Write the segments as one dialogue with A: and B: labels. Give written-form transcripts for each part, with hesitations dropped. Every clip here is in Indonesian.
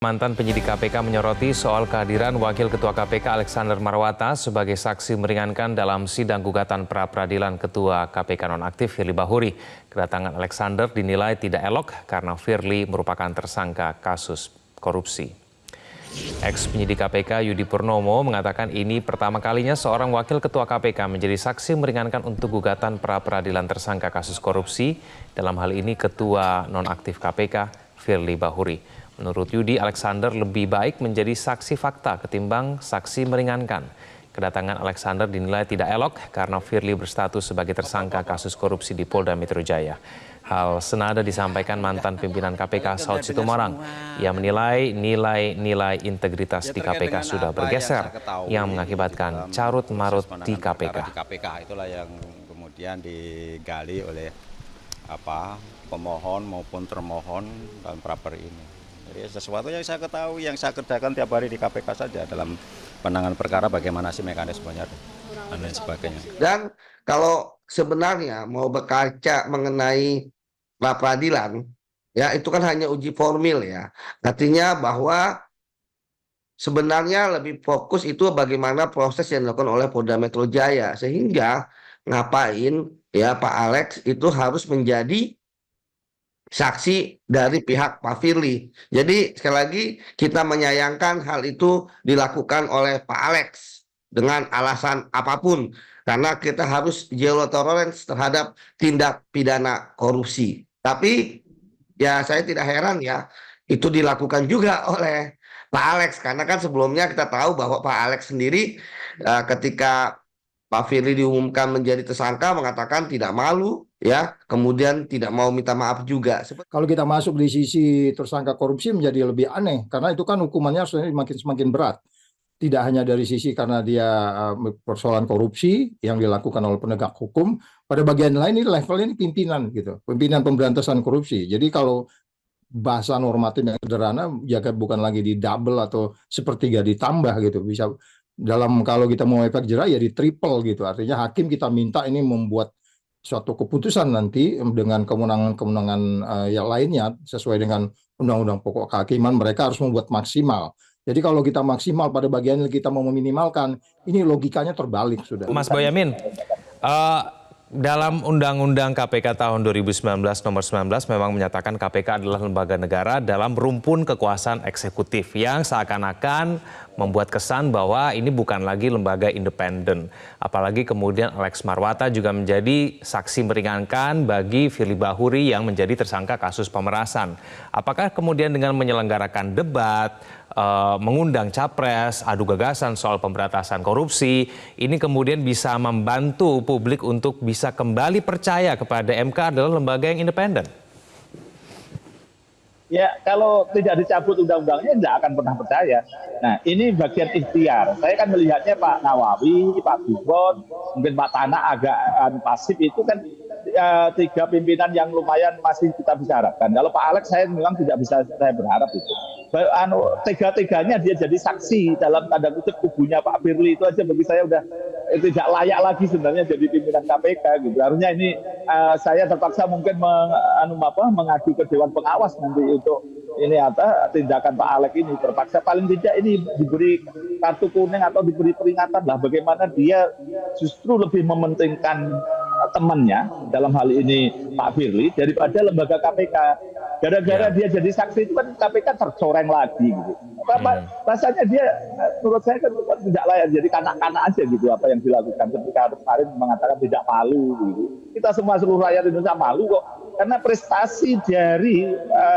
A: Mantan penyidik KPK menyoroti soal kehadiran Wakil Ketua KPK Alexander Marwata sebagai saksi meringankan dalam sidang gugatan pra-peradilan Ketua KPK nonaktif Firly Bahuri. Kedatangan Alexander dinilai tidak elok karena Firly merupakan tersangka kasus korupsi. Ex-penyidik KPK Yudi Purnomo mengatakan ini pertama kalinya seorang Wakil Ketua KPK menjadi saksi meringankan untuk gugatan pra-peradilan tersangka kasus korupsi, dalam hal ini Ketua nonaktif KPK Firly Bahuri. Menurut Yudi, Alexander lebih baik menjadi saksi fakta ketimbang saksi meringankan. Kedatangan Alexander dinilai tidak elok karena Firly berstatus sebagai tersangka kasus korupsi di Polda Metro Jaya. Hal senada disampaikan mantan pimpinan KPK Saud Situmorang. Ia menilai nilai integritas di KPK sudah bergeser yang mengakibatkan carut-marut di KPK.
B: Itulah yang kemudian digali oleh pemohon maupun termohon dalam pra-per ini. Jadi sesuatu yang saya ketahui, yang saya kerjakan tiap hari di KPK saja dalam penanganan perkara, bagaimana sih mekanismenya dan lain sebagainya.
C: Dan kalau sebenarnya mau berkaca mengenai pra-peradilan, ya itu kan hanya uji formil ya. Artinya bahwa sebenarnya lebih fokus itu bagaimana proses yang dilakukan oleh Polda Metro Jaya. Sehingga ngapain ya Pak Alex itu harus menjadi saksi dari pihak Pak Firly. Jadi sekali lagi kita menyayangkan hal itu dilakukan oleh Pak Alex dengan alasan apapun. Karena kita harus zero tolerance terhadap tindak pidana korupsi. Tapi ya saya tidak heran ya itu dilakukan juga oleh Pak Alex. Karena kan sebelumnya kita tahu bahwa Pak Alex sendiri ketika Pak Firly diumumkan menjadi tersangka mengatakan tidak malu ya, kemudian tidak mau minta maaf juga.
D: Kalau kita masuk di sisi tersangka korupsi menjadi lebih aneh karena itu kan hukumannya sebenarnya semakin berat. Tidak hanya dari sisi karena dia persoalan korupsi yang dilakukan oleh penegak hukum, pada bagian lain ini levelnya ini pimpinan gitu, pimpinan pemberantasan korupsi. Jadi kalau bahasa normatif yang sederhana, ya bukan lagi di double atau sepertiga ditambah gitu, bisa dalam kalau kita mau efek jerah ya di triple gitu. Artinya hakim kita minta ini membuat suatu keputusan nanti dengan kewenangan-kewenangan yang lainnya sesuai dengan Undang-Undang Pokok Kehakiman, mereka harus membuat maksimal. Jadi kalau kita maksimal pada bagian kita mau meminimalkan, ini logikanya terbalik sudah.
A: Mas Boyamin, dalam Undang-Undang KPK tahun 2019 nomor 19 memang menyatakan KPK adalah lembaga negara dalam rumpun kekuasaan eksekutif yang seakan-akan membuat kesan bahwa ini bukan lagi lembaga independen. Apalagi kemudian Alex Marwata juga menjadi saksi meringankan bagi Firly Bahuri yang menjadi tersangka kasus pemerasan. Apakah kemudian dengan menyelenggarakan debat, mengundang capres, adu gagasan soal pemberantasan korupsi, ini kemudian bisa membantu publik untuk bisa kembali percaya kepada MK adalah lembaga yang independen?
E: Ya, kalau tidak dicabut undang-undangnya tidak akan pernah percaya. Nah, ini bagian ikhtiar. Saya kan melihatnya Pak Nawawi, Pak Gufron, mungkin Pak Tana agak pasif itu kan tiga pimpinan yang lumayan masih kita bisa harapkan. Kalau Pak Alex saya memang tidak bisa saya berharap itu. Tiga-tiganya dia jadi saksi dalam tanda kutip kubunya Pak Firly itu aja bagi saya udah tidak layak lagi sebenarnya jadi pimpinan KPK gitu. Harusnya ini saya terpaksa mungkin mengadu ke Dewan Pengawas nanti untuk ini tindakan Pak Alex ini terpaksa paling tidak ini diberi kartu kuning atau diberi peringatan lah bagaimana dia justru lebih mementingkan temannya dalam hal ini Pak Firly daripada lembaga KPK. Gara-gara dia jadi saksi itu kan KPK tercoreng lagi gitu. Rasanya dia menurut saya kan tidak layak jadi kanak-kanak aja gitu apa yang dilakukan ketika kemarin mengatakan tidak malu gitu. Kita semua seluruh rakyat Indonesia malu kok karena prestasi dari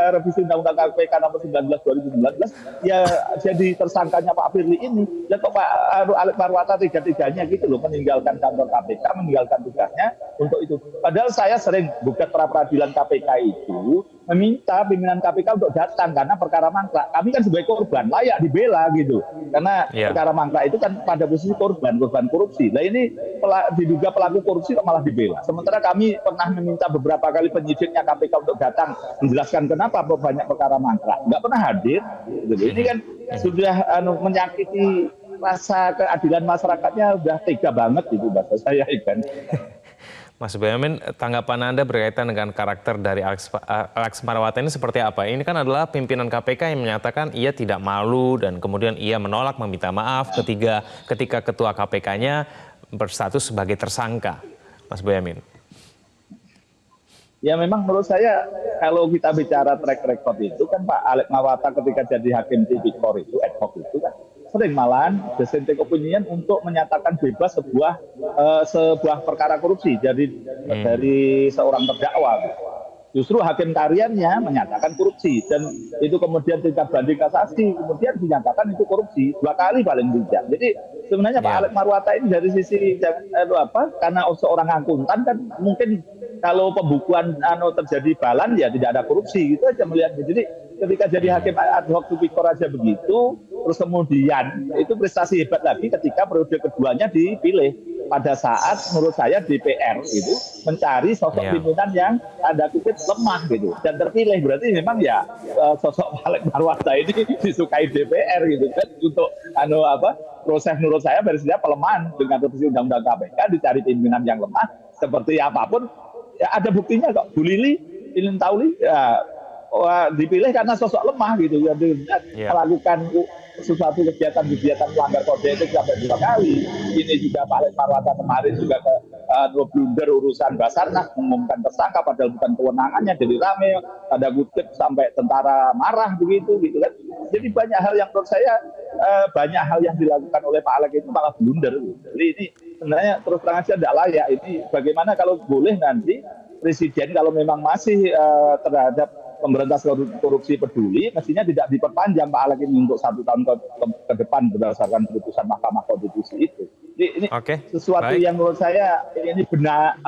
E: revisi Undang-Undang KPK nomor 19 2019 ya jadi tersangkanya Pak Firly ini. Dan kok Pak Alex Marwata tiga-tiganya gitu loh meninggalkan kantor KPK, meninggalkan tugasnya untuk itu. Padahal saya sering gugat pra-peradilan KPK itu meminta pimpinan KPK untuk datang karena perkara mangkrak. Kami kan sebagai korban layak dibela gitu. Karena perkara mangkrak itu kan pada posisi korban korupsi. Nah ini diduga pelaku korupsi kok malah dibela. Sementara kami pernah meminta beberapa kali penyidiknya KPK untuk datang menjelaskan kenapa banyak perkara mangkrak. Nggak pernah hadir. Gitu. Ini kan sudah menyakiti rasa keadilan masyarakatnya udah tega banget gitu bahasa saya kan.
A: Mas Boyamin, tanggapan Anda berkaitan dengan karakter dari Alex Marwata ini seperti apa? Ini kan adalah pimpinan KPK yang menyatakan ia tidak malu dan kemudian ia menolak meminta maaf ketika ketua KPK-nya berstatus sebagai tersangka. Mas Boyamin.
E: Ya memang menurut saya kalau kita bicara track record itu kan Pak Alex Marwata ketika jadi hakim tipikor itu ad hoc itu kan sering malahan dissenting opinion untuk menyatakan bebas sebuah perkara korupsi dari seorang terdakwa. Justru hakim karyanya menyatakan korupsi dan itu kemudian tingkat banding kasasi kemudian dinyatakan itu korupsi 2 kali paling tidak. Jadi sebenarnya Pak Alex Marwata ini dari sisi karena seorang akuntan kan mungkin kalau pembukuan terjadi balan ya tidak ada korupsi gitu aja melihatnya. Jadi ketika jadi hakim ad hoc tipikor aja begitu, terus kemudian itu prestasi hebat lagi ketika periode keduanya dipilih pada saat menurut saya DPR itu mencari sosok pimpinan yang tanda kutip lemah gitu dan terpilih, berarti memang ya sosok Alex Marwata ini disukai DPR gitu kan untuk proses menurut saya versinya pelemahan dengan revisi undang-undang KPK dicari pimpinan yang lemah seperti apapun ya ada buktinya kok. Bu Lili Pintauli ya dipilih karena sosok lemah gitu ya, melakukan sesuatu kegiatan melanggar kode etik sampai 2 kali. Ini juga Pak Alex Marwata kemarin juga blunder urusan Basarnas mengumumkan tersangka padahal bukan kewenangannya, jadi rame tanda kutip sampai tentara marah begitu gitu kan. Jadi banyak hal yang menurut saya banyak hal yang dilakukan oleh Pak Alex itu malah blunder. Jadi ini sebenarnya terus terang saja tidak layak. Ini bagaimana kalau boleh nanti Presiden kalau memang masih terhadap pemberantasan korupsi peduli, mestinya tidak diperpanjang Pak Alex ini untuk 1 tahun ke depan berdasarkan putusan Mahkamah Konstitusi itu. Jadi ini sesuatu yang menurut saya ini benar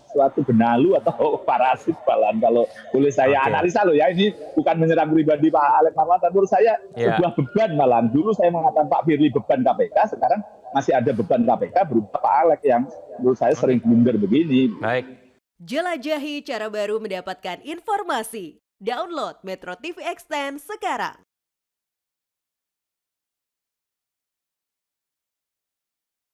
E: suatu benalu atau parasit balan kalau boleh saya analisa loh ya, ini bukan menyerang pribadi Pak Alex Marwata, menurut saya sebuah beban malah. Dulu saya mengatakan Pak Firly beban KPK, sekarang masih ada beban KPK berupa Pak Alex yang menurut saya sering blunder begini.
F: Jelajahi cara baru mendapatkan informasi. Download Metro TV Extend sekarang.